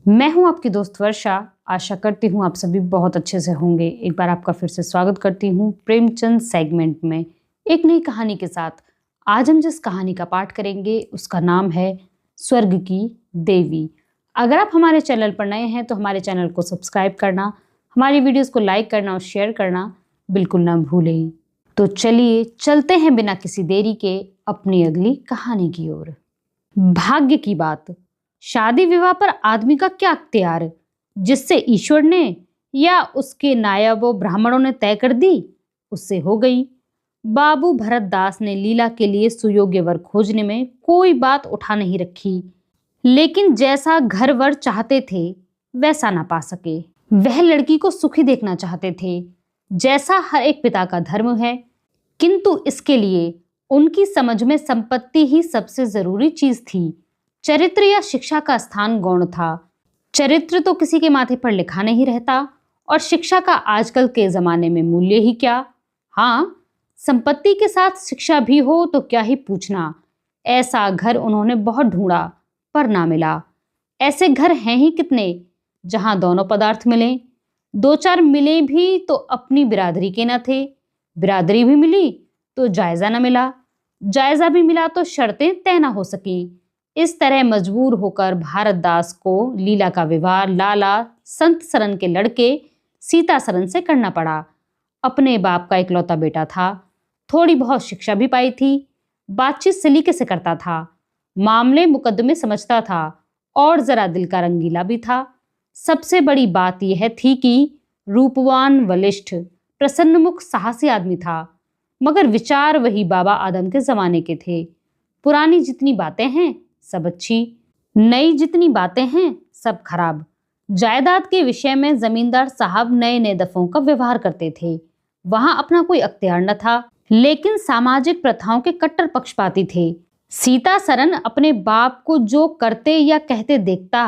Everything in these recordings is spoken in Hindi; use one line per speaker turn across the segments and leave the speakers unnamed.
मैं हूं आपकी दोस्त वर्षा। आशा करती हूं आप सभी बहुत अच्छे से होंगे। एक बार आपका फिर से स्वागत करती हूं प्रेमचंद सेगमेंट में एक नई कहानी के साथ। आज हम जिस कहानी का पाठ करेंगे उसका नाम है स्वर्ग की देवी। अगर आप हमारे चैनल पर नए हैं तो हमारे चैनल को सब्सक्राइब करना, हमारी वीडियोस को लाइक करना और शेयर करना बिल्कुल ना भूलें। तो चलिए चलते हैं बिना किसी देरी के अपनी अगली कहानी की ओर। भाग्य की बात। शादी विवाह पर आदमी का क्या अख्तियार, जिससे ईश्वर ने या उसके नायबों ब्राह्मणों ने तय कर दी उससे हो गई। बाबू भरत दास ने लीला के लिए सुयोग्य वर खोजने में कोई बात उठा नहीं रखी, लेकिन जैसा घर वर चाहते थे वैसा ना पा सके। वह लड़की को सुखी देखना चाहते थे, जैसा हर एक पिता का धर्म है, किंतु इसके लिए उनकी समझ में संपत्ति ही सबसे जरूरी चीज थी। चरित्र या शिक्षा का स्थान गौण था। चरित्र तो किसी के माथे पर लिखा नहीं रहता, और शिक्षा का आजकल के जमाने में मूल्य ही क्या। हाँ, संपत्ति के साथ शिक्षा भी हो तो क्या ही पूछना। ऐसा घर उन्होंने बहुत ढूंढा पर ना मिला। ऐसे घर हैं ही कितने जहां दोनों पदार्थ मिले। दो चार मिले भी तो अपनी बिरादरी के न थे। बिरादरी भी मिली तो जायजा न मिला। जायजा भी मिला तो शर्तें तय न हो सकी। इस तरह मजबूर होकर भारत दास को लीला का विवाह लाला संत सरन के लड़के सीता सरन से करना पड़ा। अपने बाप का इकलौता बेटा था। थोड़ी बहुत शिक्षा भी पाई थी। बातचीत सलीके से करता था। मामले मुकदमे समझता था और जरा दिल का रंगीला भी था। सबसे बड़ी बात यह थी कि रूपवान, बलिष्ठ, प्रसन्नमुख, साहसी आदमी था। मगर विचार वही बाबा आदम के जमाने के थे। पुरानी जितनी बातें हैं सब अच्छी, नई जितनी बातें हैं सब खराब। जायदाद के विषय में जमींदार साहब नए नए दफों का व्यवहार करते थे। वहां अपना कोई अख्तियार न था, लेकिन सामाजिक प्रथाओं के कट्टर पक्षपाती थे। सीता सरन अपने बाप को जो करते या कहते देखता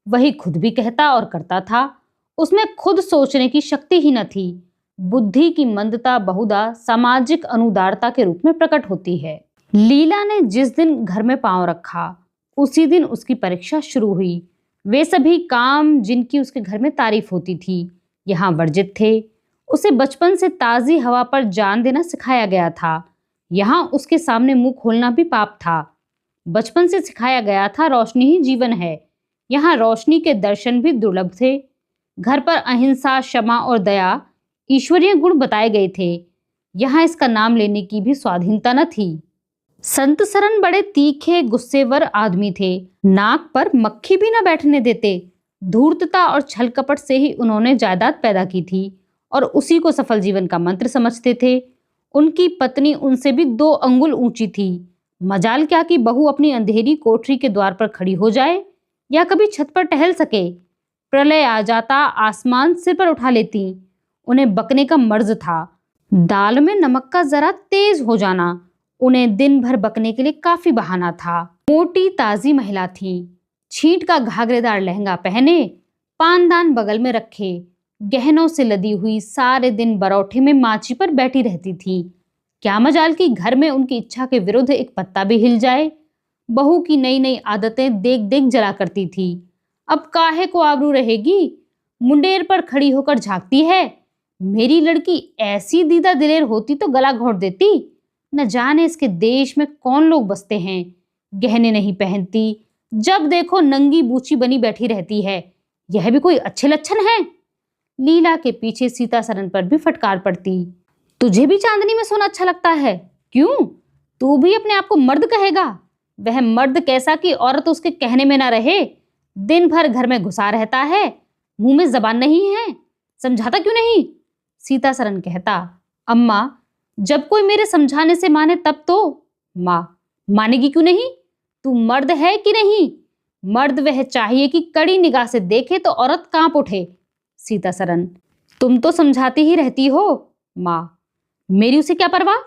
वही खुद भी कहता और करता था। उसमें खुद सोचने की शक्ति ही न थी। बुद्धि की मंदता बहुधा सामाजिक अनुदारता के रूप में प्रकट होती है। लीला ने जिस दिन घर में पांव रखा उसी दिन उसकी परीक्षा शुरू हुई। वे सभी काम जिनकी उसके घर में तारीफ होती थी यहाँ वर्जित थे। उसे बचपन से ताजी हवा पर जान देना सिखाया गया था। यहाँ उसके सामने मुंह खोलना भी पाप था। बचपन से सिखाया गया था रोशनी ही जीवन है। यहाँ रोशनी के दर्शन भी दुर्लभ थे। घर पर अहिंसा, क्षमा और दया ईश्वरीय गुण बताए गए थे। यहाँ इसका नाम लेने की भी स्वाधीनता न थी। संत सरन बड़े तीखे गुस्सेवर आदमी थे। नाक पर मक्खी भी न बैठने देते। धूर्तता और छल कपट से ही उन्होंने जायदाद पैदा की थी और उसी को सफल जीवन का मंत्र समझते थे। उनकी पत्नी उनसे भी 2 अंगुल ऊंची थी। मजाल क्या कि बहू अपनी अंधेरी कोठरी के द्वार पर खड़ी हो जाए या कभी छत पर टहल सके। प्रलय आ जाता, आसमान सिर पर उठा लेती। उन्हें बकने का मर्ज था। दाल में नमक का जरा तेज हो जाना उन्हें दिन भर बकने के लिए काफी बहाना था। मोटी ताजी महिला थी। छींट का घाघरेदार लहंगा पहने, पानदान बगल में रखे, गहनों से लदी हुई, सारे दिन बरौठे में माची पर बैठी रहती थी। क्या मजाल कि घर में उनकी इच्छा के विरुद्ध एक पत्ता भी हिल जाए। बहू की नई नई आदतें देख देख जला करती थी। अब काहे को आबरू रहेगी, मुंडेर पर खड़ी होकर झांकती है। मेरी लड़की ऐसी दीदा दिलेर होती तो गला घोंट देती। न जाने इसके देश में कौन लोग बसते हैं। गहने नहीं पहनती, जब देखो नंगी बूची बनी बैठी रहती है। यह भी कोई अच्छे लक्षण है। लीला के पीछे सीता सरन पर भी फटकार पड़ती। तुझे भी चांदनी में सोना अच्छा लगता है? क्यों, तू भी अपने आप को मर्द कहेगा? वह मर्द कैसा कि औरत उसके कहने में ना रहे। दिन भर घर में घुसा रहता है, मुंह में जबान नहीं है। समझाता क्यों नहीं? सीता सरन कहता, अम्मा जब कोई मेरे समझाने से माने तब तो। माँ, मानेगी क्यों नहीं? तू मर्द है कि नहीं? मर्द वह चाहिए कि कड़ी निगाह से देखे तो औरत कांप उठे। सीता सरन, तुम तो समझाती ही रहती हो। माँ, मेरी उसे क्या परवाह?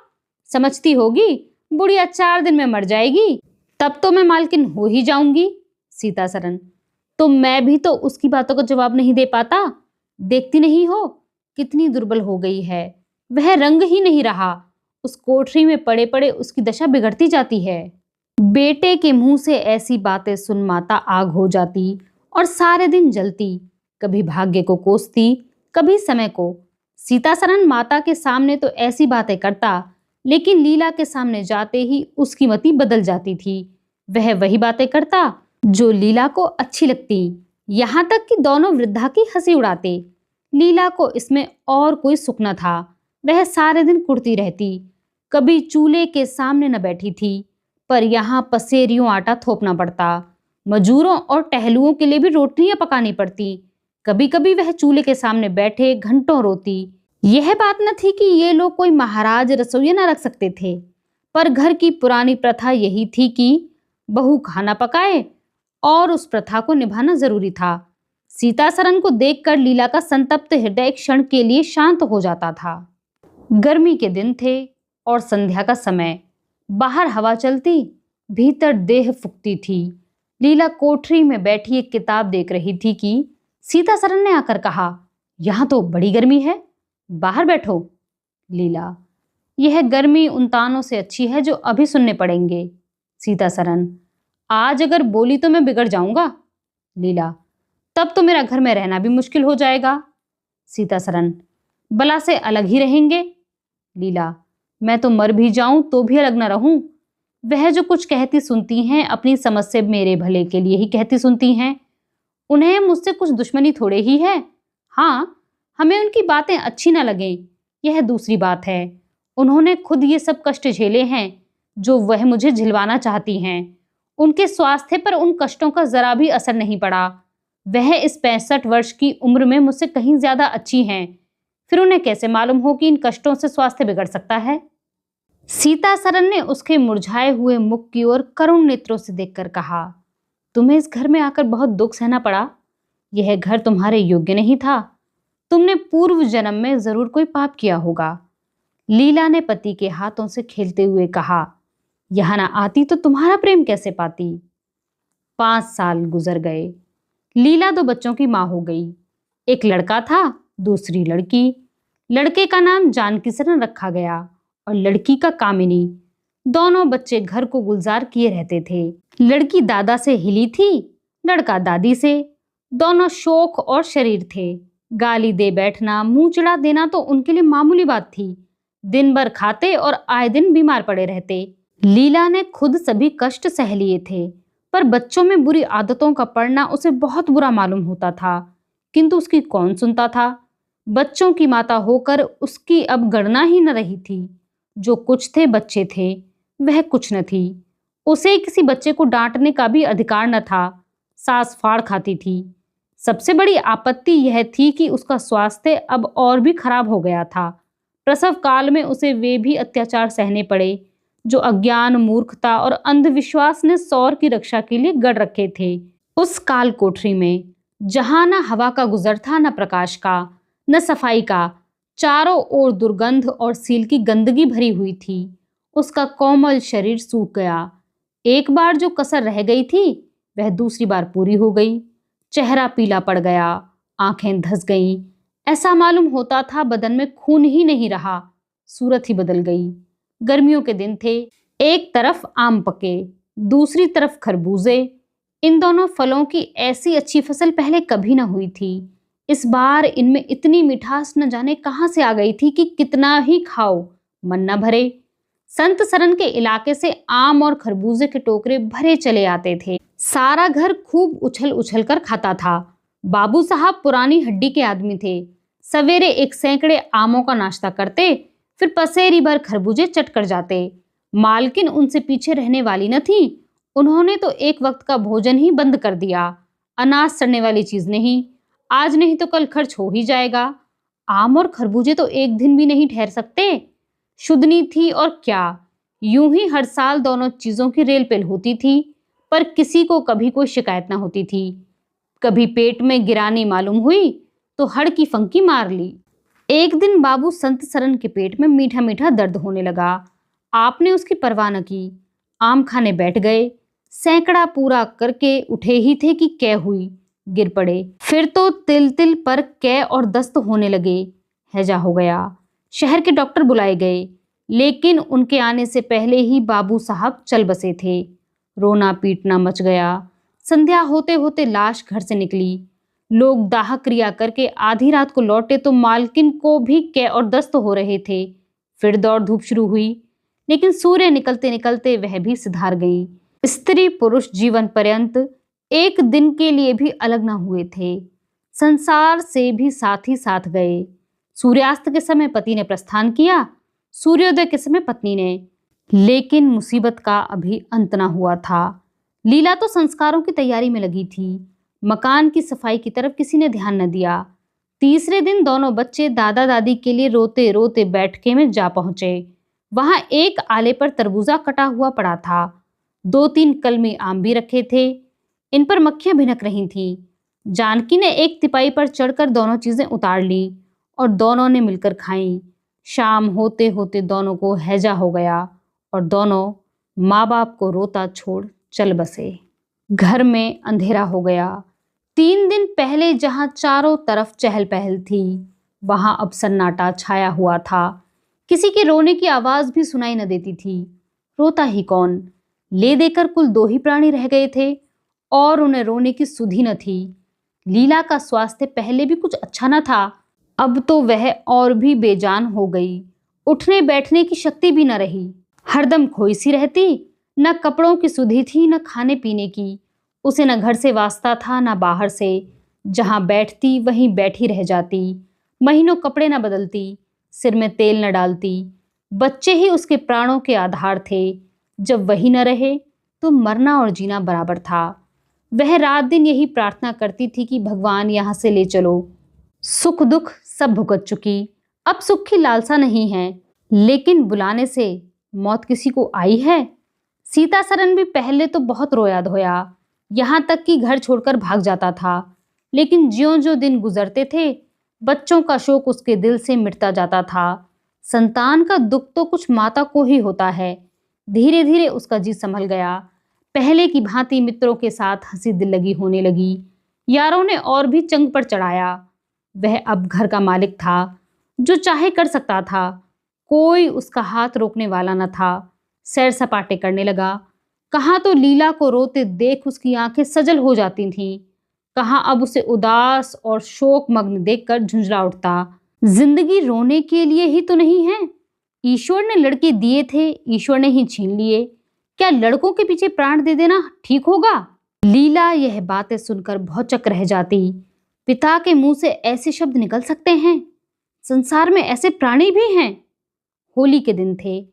समझती होगी बुढ़िया 4 दिन में मर जाएगी, तब तो मैं मालकिन हो ही जाऊंगी। सीता सरन, तो मैं भी तो उसकी बातों का जवाब नहीं दे पाता। देखती नहीं हो कितनी दुर्बल हो गई है। वह रंग ही नहीं रहा। उस कोठरी में पड़े पड़े उसकी दशा बिगड़ती जाती है। बेटे के मुंह से ऐसी बातें सुन माता आग हो जाती और सारे दिन जलती, कभी भाग्य को कोसती, कभी समय को। सीतासरन माता के सामने तो ऐसी बातें करता, लेकिन लीला के सामने जाते ही उसकी मति बदल जाती थी। वह वही बातें करता जो लीला को अच्छी लगती, यहाँ तक कि दोनों वृद्धा की हंसी उड़ाते। लीला को इसमें और कोई सुख न था। वह सारे दिन कुड़ती रहती, कभी चूल्हे के सामने न बैठी थी, पर यहाँ पसेरियों आटा थोपना पड़ता, मजूरों और टहलुओं के लिए भी रोटियां पकानी पड़ती। कभी कभी वह चूल्हे के सामने बैठे घंटों रोती। यह बात न थी कि ये लोग कोई महाराज रसोइया न रख सकते थे, पर घर की पुरानी प्रथा यही थी कि बहू खाना पकाए और उस प्रथा को निभाना जरूरी था। सीतासरन को देखकर लीला का संतप्त हृदय एक क्षण के लिए शांत हो जाता था। गर्मी के दिन थे और संध्या का समय। बाहर हवा चलती, भीतर देह फुकती थी। लीला कोठरी में बैठी एक किताब देख रही थी कि सीतासरन ने आकर कहा, यहाँ तो बड़ी गर्मी है, बाहर बैठो। लीला, यह गर्मी उन तानों से अच्छी है जो अभी सुनने पड़ेंगे। सीतासरन, आज अगर बोली तो मैं बिगड़ जाऊंगा। लीला, तब तो मेरा घर में रहना भी मुश्किल हो जाएगा। सीतासरन, बला से अलग ही रहेंगे। लीला, मैं तो मर भी जाऊं तो भी अलग न रहूं। वह जो कुछ कहती सुनती हैं अपनी समझ से मेरे भले के लिए ही कहती सुनती हैं। उन्हें मुझसे कुछ दुश्मनी थोड़े ही है। हाँ, हमें उनकी बातें अच्छी न लगें, यह दूसरी बात है। उन्होंने खुद ये सब कष्ट झेले हैं जो वह मुझे झिलवाना चाहती हैं। उनके स्वास्थ्य पर उन कष्टों का जरा भी असर नहीं पड़ा। वह इस 65 वर्ष की उम्र में मुझसे कहीं ज्यादा अच्छी हैं। फिर उन्हें कैसे मालूम हो कि इन कष्टों से स्वास्थ्य बिगड़ सकता है। सीतासरन ने उसके मुरझाए हुए मुख की ओर करुण नेत्रों से देखकर कहा, तुम्हें इस घर में आकर बहुत दुख सहना पड़ा। यह घर तुम्हारे योग्य नहीं था। तुमने पूर्व जन्म में जरूर कोई पाप किया होगा। लीला ने पति के हाथों से खेलते हुए कहा, यहां ना आती तो तुम्हारा प्रेम कैसे पाती। 5 साल गुजर गए। लीला 2 बच्चों की मां हो गई। एक लड़का था, दूसरी लड़की। लड़के का नाम जानकीसरन रखा गया और लड़की का कामिनी। दोनों बच्चे घर को गुलजार किए रहते थे। लड़की दादा से हिली थी, लड़का दादी से। दोनों शौक और शरीर थे। गाली दे बैठना, मुंह चिढ़ा देना तो उनके लिए मामूली बात थी। दिन भर खाते और आए दिन बीमार पड़े रहते। लीला ने खुद सभी कष्ट सह लिए थे, पर बच्चों में बुरी आदतों का पड़ना उसे बहुत बुरा मालूम होता था, किंतु उसकी कौन सुनता था। बच्चों की माता होकर उसकी अब गणना ही न रही थी। जो कुछ थे बच्चे थे, वह कुछ न थी। उसे किसी बच्चे को डांटने का भी अधिकार न था। सास फाड़ खाती थी। सबसे बड़ी आपत्ति यह थी कि उसका स्वास्थ्य अब और भी खराब हो गया था। प्रसव काल में उसे वे भी अत्याचार सहने पड़े जो अज्ञान, मूर्खता और अंधविश्वास ने सौर की रक्षा के लिए गढ़ रखे थे। उस काल कोठरी में जहां न हवा का गुजर था, न प्रकाश का, न सफाई का, चारों ओर दुर्गंध और सील की गंदगी भरी हुई थी। उसका कोमल शरीर सूख गया। एक बार जो कसर रह गई थी वह दूसरी बार पूरी हो गई। चेहरा पीला पड़ गया, आंखें धंस गईं। ऐसा मालूम होता था बदन में खून ही नहीं रहा, सूरत ही बदल गई। गर्मियों के दिन थे। एक तरफ आम पके, दूसरी तरफ खरबूजे। इन दोनों फलों की ऐसी अच्छी फसल पहले कभी न हुई थी। इस बार इनमें इतनी मिठास न जाने कहां से आ गई थी कि कितना ही खाओ मन न भरे। संत सरन के इलाके से आम और खरबूजे के टोकरे भरे चले आते थे। सारा घर खूब उछल उछल कर खाता था। बाबू साहब पुरानी हड्डी के आदमी थे। सवेरे 1 सैकड़े आमों का नाश्ता करते, फिर पसेरी भर खरबूजे चट कर जाते। मालकिन उनसे पीछे रहने वाली न थी। उन्होंने तो एक वक्त का भोजन ही बंद कर दिया। अनाज सड़ने वाली चीज नहीं, आज नहीं तो कल खर्च हो ही जाएगा। आम और खरबूजे तो एक दिन भी नहीं ठहर सकते। शुद्धनी थी और क्या, यूं ही हर साल दोनों चीजों की रेलपेल होती थी, पर किसी को कभी कोई शिकायत ना होती थी। कभी पेट में गिरानी मालूम हुई तो हड़ की फंकी मार ली। एक दिन बाबू संत सरन के पेट में मीठा मीठा दर्द होने लगा। आपने उसकी परवाह न की, आम खाने बैठ गए। सैकड़ा पूरा करके उठे ही थे कि कै हुई, गिर पड़े। फिर तो तिल तिल पर कै और दस्त होने लगे। हैजा हो गया। शहर के डॉक्टर बुलाए गए, लेकिन उनके आने से पहले ही बाबू साहब चल बसे थे। रोना पीटना मच गया। संध्या होते होते लाश घर से निकली। लोग दाह क्रिया करके आधी रात को लौटे तो मालकिन को भी कै और दस्त हो रहे थे। फिर दौड़ धूप शुरू हुई, लेकिन सूर्य निकलते निकलते वह भी सिधार गई। स्त्री पुरुष जीवन पर्यंत एक दिन के लिए भी अलग न हुए थे, संसार से भी साथ ही साथ गए। सूर्यास्त के समय पति ने प्रस्थान किया, सूर्योदय के समय पत्नी ने। लेकिन मुसीबत का अभी अंत न हुआ था। लीला तो संस्कारों की तैयारी में लगी थी। मकान की सफाई की तरफ किसी ने ध्यान न दिया। तीसरे दिन दोनों बच्चे दादा दादी के लिए रोते रोते बैठके में जा पहुंचे। वहां एक आले पर तरबूजा कटा हुआ पड़ा था। 2-3 कलमी आम भी रखे थे। इन पर मक्खियां भिनक रही थीं। जानकी ने एक तिपाई पर चढ़कर दोनों चीजें उतार ली और दोनों ने मिलकर खाईं। शाम होते होते दोनों को हैजा हो गया और दोनों माँ बाप को रोता छोड़ चल बसे। घर में अंधेरा हो गया। 3 दिन पहले जहां चारों तरफ चहल पहल थी, वहां अब सन्नाटा छाया हुआ था। किसी के रोने की आवाज भी सुनाई न देती थी। रोता ही कौन? ले देकर कुल 2 ही प्राणी रह गए थे और उन्हें रोने की सुधि न थी। लीला का स्वास्थ्य पहले भी कुछ अच्छा न था, अब तो वह और भी बेजान हो गई। उठने बैठने की शक्ति भी न रही। हरदम खोई सी रहती। न कपड़ों की सुधि थी, न खाने पीने की। उसे न घर से वास्ता था, न बाहर से। जहां बैठती वहीं बैठी रह जाती। महीनों कपड़े न बदलती, सिर में तेल न डालती। बच्चे ही उसके प्राणों के आधार थे। जब वही न रहे तो मरना और जीना बराबर था। वह रात दिन यही प्रार्थना करती थी कि भगवान यहाँ से ले चलो। सुख दुख सब भुगत चुकी, अब सुख की लालसा नहीं है। लेकिन बुलाने से मौत किसी को आई है? सीता सरन भी पहले तो बहुत रोया धोया, यहाँ तक कि घर छोड़कर भाग जाता था। लेकिन ज्यों-ज्यों दिन गुजरते थे, बच्चों का शोक उसके दिल से मिटता जाता था। संतान का दुख तो कुछ माता को ही होता है। धीरे धीरे उसका जी संभल गया। पहले की भांति मित्रों के साथ हंसी दिल लगी होने लगी। यारों ने और भी चंग पर चढ़ाया। वह अब घर का मालिक था, जो चाहे कर सकता था। कोई उसका हाथ रोकने वाला न था। सैर सपाटे करने लगा। कहाँ तो लीला को रोते देख उसकी आंखें सजल हो जाती थीं, कहाँ अब उसे उदास और शोक मग्न देखकर झुंझला उठता। जिंदगी रोने के लिए ही तो नहीं है। ईश्वर ने लड़के दिए थे, ईश्वर ने ही छीन लिए। क्या लड़कों के पीछे प्राण दे देना ठीक होगा? लीला यह बातें सुनकर भौचक रह जाती। पिता के मुंह से ऐसे शब्द निकल सकते हैं? संसार में ऐसे प्राणी भी हैं? होली के दिन थे।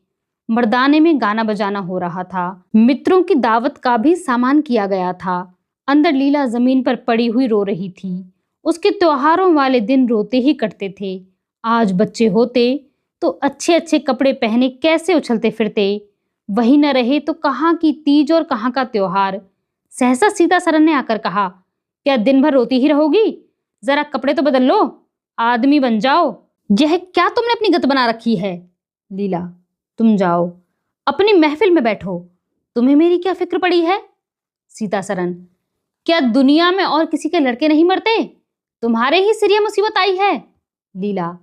मर्दाने में गाना बजाना हो रहा था। मित्रों की दावत का भी सामान किया गया था। अंदर लीला जमीन पर पड़ी हुई रो रही थी। उसके त्योहारों वाले दिन रोते ही कटते थे। आज बच्चे होते तो अच्छे अच्छे कपड़े पहने कैसे उछलते फिरते। वही न रहे तो कहाँ की तीज और कहाँ का त्योहार। सहसा सीता सरन ने आकर कहा, क्या दिन भर रोती ही रहोगी? जरा कपड़े तो बदल लो, आदमी बन जाओ। यह क्या तुमने अपनी गत बना रखी है? लीला, तुम जाओ, अपनी महफिल में बैठो। तुम्हें मेरी क्या फिक्र पड़ी है? सीता सरन, क्या दुनिया में और किसी के लड़के नहीं मरते? तुम्हारे ही सिर ये मुसीबत आई है। लीला,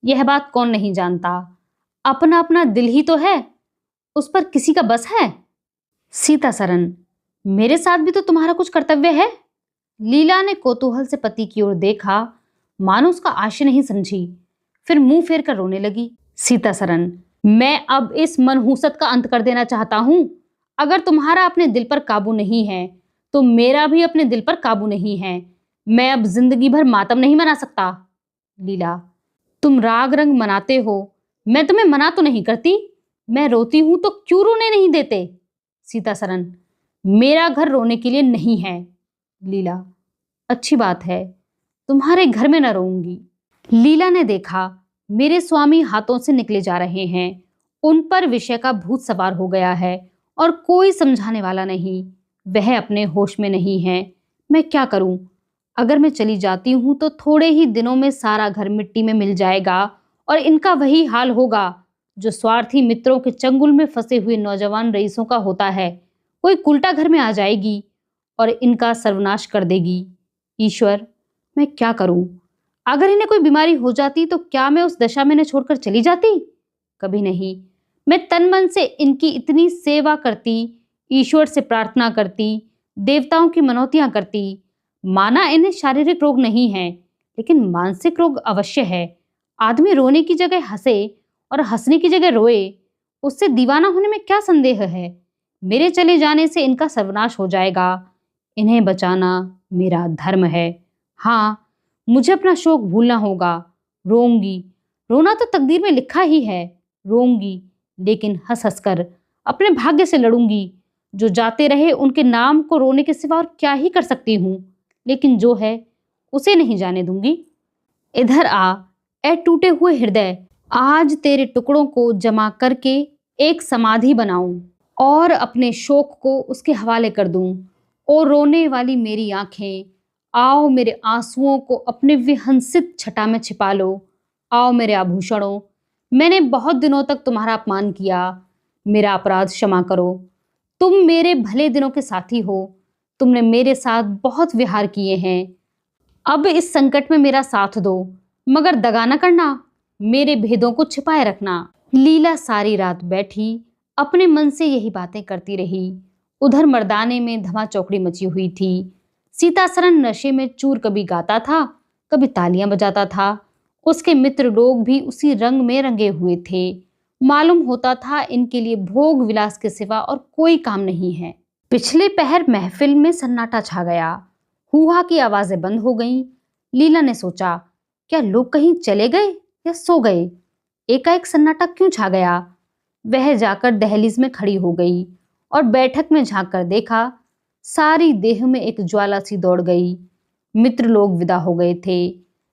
यह बात कौन नहीं जानता। अपना अपना दिल ही तो है, उस पर किसी का बस है। सीता सरन, मेरे साथ भी तो तुम्हारा कुछ कर्तव्य है। लीला ने कौतूहल से पति की ओर देखा, मानो उसका आशय नहीं समझी। फिर मुंह फेर कर रोने लगी। सीता सरन, मैं अब इस मनहूसत का अंत कर देना चाहता हूं। अगर तुम्हारा अपने दिल पर काबू नहीं है तो मेरा भी अपने दिल पर काबू नहीं है। मैं अब जिंदगी भर मातम नहीं मना सकता। लीला, तुम राग रंग मनाते हो, मैं तुम्हें मना तो नहीं करती। मैं रोती हूं तो क्यों रोने नहीं देते? सीता सरन, मेरा घर रोने के लिए नहीं है। लीला, अच्छी बात है, तुम्हारे घर में न रोऊंगी। लीला ने देखा मेरे स्वामी हाथों से निकले जा रहे हैं। उन पर विषय का भूत सवार हो गया है और कोई समझाने वाला नहीं। वह अपने होश में नहीं है। मैं क्या करूं? अगर मैं चली जाती हूं तो थोड़े ही दिनों में सारा घर मिट्टी में मिल जाएगा और इनका वही हाल होगा जो स्वार्थी मित्रों के चंगुल में फंसे हुए नौजवान रईसों का होता है। कोई कुलटा घर में आ जाएगी और इनका सर्वनाश कर देगी। ईश्वर, मैं क्या करूं? अगर इन्हें कोई बीमारी हो जाती तो क्या मैं उस दशा में इन्हें छोड़कर चली जाती? कभी नहीं। मैं तन मन से इनकी इतनी सेवा करती, ईश्वर से प्रार्थना करती, देवताओं की मनौतियां करती। माना इन्हें शारीरिक रोग नहीं है, लेकिन मानसिक रोग अवश्य है। आदमी रोने की जगह हंसे और हंसने की जगह रोए, उससे दीवाना होने में क्या संदेह है। मेरे चले जाने से इनका सर्वनाश हो जाएगा। इन्हें बचाना मेरा धर्म है। हाँ, मुझे अपना शोक भूलना होगा। रोऊंगी, रोना तो तकदीर में लिखा ही है। रोऊंगी, लेकिन हंस हंस कर अपने भाग्य से लड़ूंगी। जो जाते रहे उनके नाम को रोने के सिवा और क्या ही कर सकती हूँ, लेकिन जो है उसे नहीं जाने दूंगी। इधर आ, ए टूटे हुए हृदय, आज तेरे टुकड़ों को जमा करके एक समाधि बनाऊं और अपने शोक को उसके हवाले कर दूं। ओ रोने वाली मेरी आंखें, आओ मेरे आंसुओं को अपने विहंसित छटा में छिपा लो। आओ मेरे आभूषणों, मैंने बहुत दिनों तक तुम्हारा अपमान किया, मेरा अपराध क्षमा करो। तुम मेरे भले दिनों के साथी हो, तुमने मेरे साथ बहुत विहार किए हैं। अब इस संकट में मेरा साथ दो, मगर दगा न करना, मेरे भेदों को छिपाए रखना। लीला सारी रात बैठी अपने मन से यही बातें करती रही। उधर मर्दाने में धमा चौकड़ी मची हुई थी। सीतासरन नशे में चूर कभी गाता था, कभी तालियां बजाता था। उसके मित्र लोग भी उसी रंग में रंगे हुए थे। मालूम होता था इनके लिए भोग विलास के सिवा और कोई काम नहीं है। पिछले पहर महफिल में सन्नाटा छा गया। हुआ की आवाजें बंद हो गईं। लीला ने सोचा, क्या लोग कहीं चले गए या सो गए? एकाएक सन्नाटा क्यों छा गया? वह जाकर दहलीज में खड़ी हो गई और बैठक में झांक कर देखा, सारी देह में एक ज्वाला सी दौड़ गई। मित्र लोग विदा हो गए थे।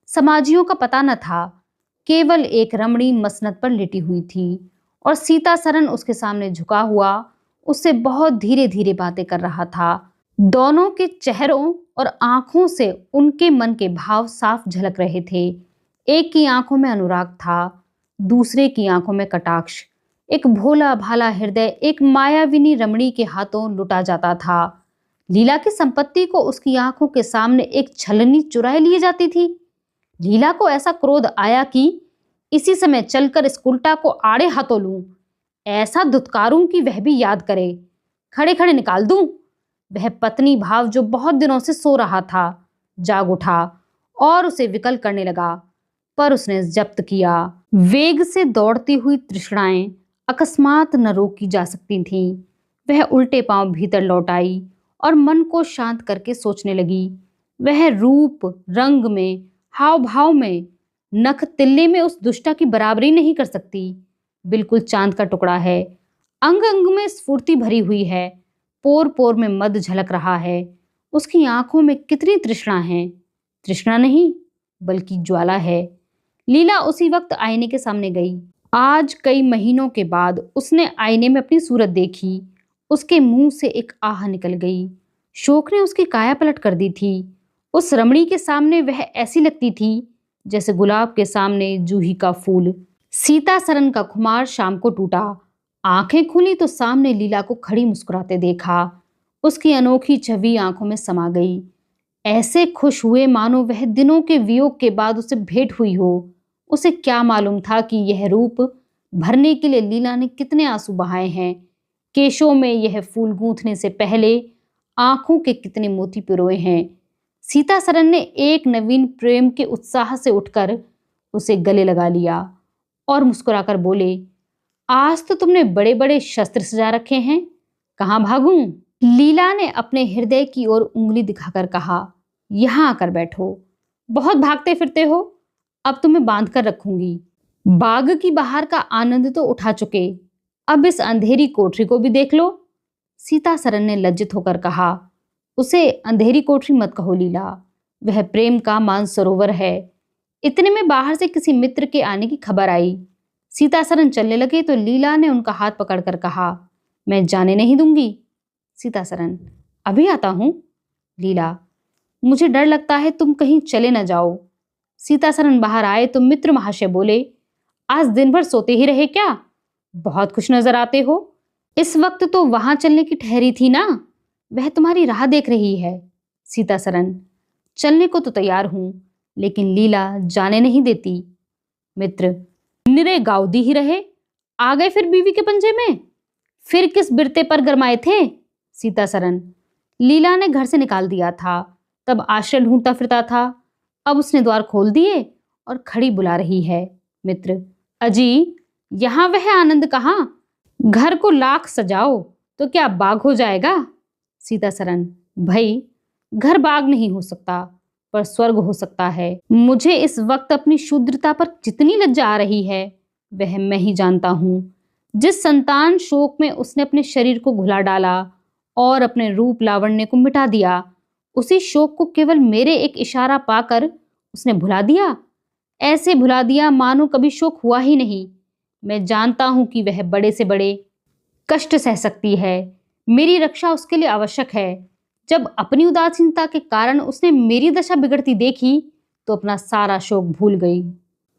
समाजियों का पता न था। केवल एक रमणी मसनद पर लेटी हुई थी और सीतासरन उसके सामने झुका हुआ उससे बहुत धीरे धीरे बातें कर रहा था। दोनों के चेहरों और आंखों से उनके मन के भाव साफ झलक रहे थे। एक की आंखों में अनुराग था, दूसरे की आंखों में कटाक्ष। एक भोला भाला हृदय एक मायाविनी रमणी के हाथों लुटा जाता था। लीला की संपत्ति को उसकी आंखों के सामने एक छलनी चुराए लिए जाती थी। लीला को ऐसा क्रोध आया कि इसी समय चलकर इस उल्टा को आड़े हाथों लूं, ऐसा धुतकारूं कि वह भी याद करे, खड़े खड़े निकाल दूं। वह पत्नी भाव जो बहुत दिनों से सो रहा था जाग उठा और उसे विकल करने लगा, पर उसने जब्त किया। वेग से दौड़ती हुई तृष्णाएं अकस्मात न रोकी जा सकती थीं। वह उल्टे पांव भीतर लौट आई और मन को शांत करके सोचने लगी। वह रूप रंग में, हाव भाव में, नख तिल्ले में उस दुष्टा की बराबरी नहीं कर सकती। बिल्कुल चांद का टुकड़ा है। अंग अंग में स्फूर्ति भरी हुई है। पोर पोर में मद झलक रहा है। उसकी आंखों में कितनी तृष्णा है। तृष्णा नहीं बल्कि ज्वाला है। लीला उसी वक्त आईने के सामने गई। आज कई महीनों के बाद उसने आईने में अपनी सूरत देखी। उसके मुंह से एक आह निकल गई। शोक ने उसकी काया पलट कर दी थी। उस रमणी के सामने वह ऐसी लगती थी जैसे गुलाब के सामने जूही का फूल। सीतासरन का खुमार शाम को टूटा। आंखें खुली तो सामने लीला को खड़ी मुस्कुराते देखा। उसकी अनोखी छवि आंखों में समा गई। ऐसे खुश हुए मानो वह दिनों के वियोग के बाद उसे भेंट हुई हो। उसे क्या मालूम था कि यह रूप भरने के लिए लीला ने कितने आंसू बहाए हैं। केशों में यह फूल गूंथने से पहले आंखों के कितने मोती पिरोए हैं। सीतासरन ने एक नवीन प्रेम के उत्साह से उठकर उसे गले लगा लिया और मुस्कुराकर बोले, आज तो तुमने बड़े बड़े शस्त्र सजा रखे हैं, कहाँ भागूं? लीला ने अपने हृदय की ओर उंगली दिखाकर कहा, यहाँ आकर बैठो। बहुत भागते फिरते हो, अब तुम्हें बांध कर रखूंगी। बाग की बहार का आनंद तो उठा चुके, अब इस अंधेरी कोठरी को भी देख लो। सीतासरन ने लज्जित होकर कहा, उसे अंधेरी कोठरी मत कहो लीला, वह प्रेम का मानसरोवर है। इतने में बाहर से किसी मित्र के आने की खबर आई। सीतासरन चलने लगे तो लीला ने उनका हाथ पकड़कर कहा, मैं जाने नहीं दूंगी। सीतासरन, अभी आता हूं। लीला, मुझे डर लगता है तुम कहीं चले न जाओ। सीतासरन बाहर आए तो मित्र महाशय बोले, आज दिन भर सोते ही रहे क्या? बहुत खुश नजर आते हो। इस वक्त तो वहां चलने की ठहरी थी ना, वह तुम्हारी राह देख रही है। सीतासरन, चलने को तो तैयार हूं, लेकिन लीला जाने नहीं देती। मित्र, निरे गाउदी ही रहे, आ गए फिर बीवी के पंजे में। फिर किस बिरते पर गरमाए थे? सीतासरन, लीला ने घर से निकाल दिया था, तब आश्रय ढूंढता फिरता था। अब उसने द्वार खोल दिए और खड़ी बुला रही है। मित्र, अजी यहाँ वह आनंद कहाँ? घर को लाख सजाओ तो क्या बाग हो जाएगा? सीता सरन, भाई घर बाग नहीं हो सकता, पर स्वर्ग हो सकता है। मुझे इस वक्त अपनी शूद्रता पर जितनी लज्जा आ रही है वह मैं ही जानता हूँ। जिस संतान शोक में उसने अपने शरीर को घुला डाला और अपने रूप लावण्य को मिटा दिया, उसी शोक को केवल मेरे एक इशारा पाकर उसने भुला दिया। ऐसे भुला दिया मानो कभी शोक हुआ ही नहीं। मैं जानता हूं कि वह बड़े से बड़े कष्ट सह सकती है। मेरी रक्षा उसके लिए आवश्यक है। जब अपनी उदासीनता के कारण उसने मेरी दशा बिगड़ती देखी तो अपना सारा शोक भूल गई।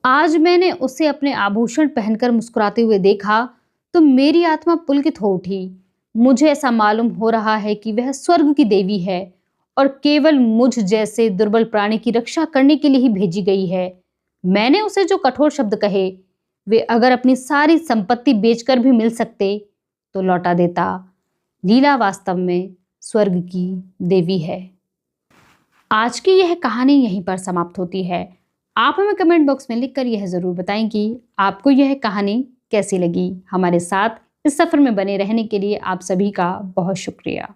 आज मैंने उसे अपने आभूषण पहनकर मुस्कुराते हुए देखा तो मेरी आत्मा पुलकित हो उठी। मुझे ऐसा मालूम हो रहा है कि वह स्वर्ग की देवी है और केवल मुझ जैसे दुर्बल प्राणी की रक्षा करने के लिए ही भेजी गई है। मैंने उसे जो कठोर शब्द कहे वे अगर अपनी सारी संपत्ति बेचकर भी मिल सकते तो लौटा देता। लीला वास्तव में स्वर्ग की देवी है। आज की यह कहानी यहीं पर समाप्त होती है। आप हमें कमेंट बॉक्स में लिखकर यह ज़रूर बताएं कि आपको यह कहानी कैसी लगी। हमारे साथ इस सफ़र में बने रहने के लिए आप सभी का बहुत शुक्रिया।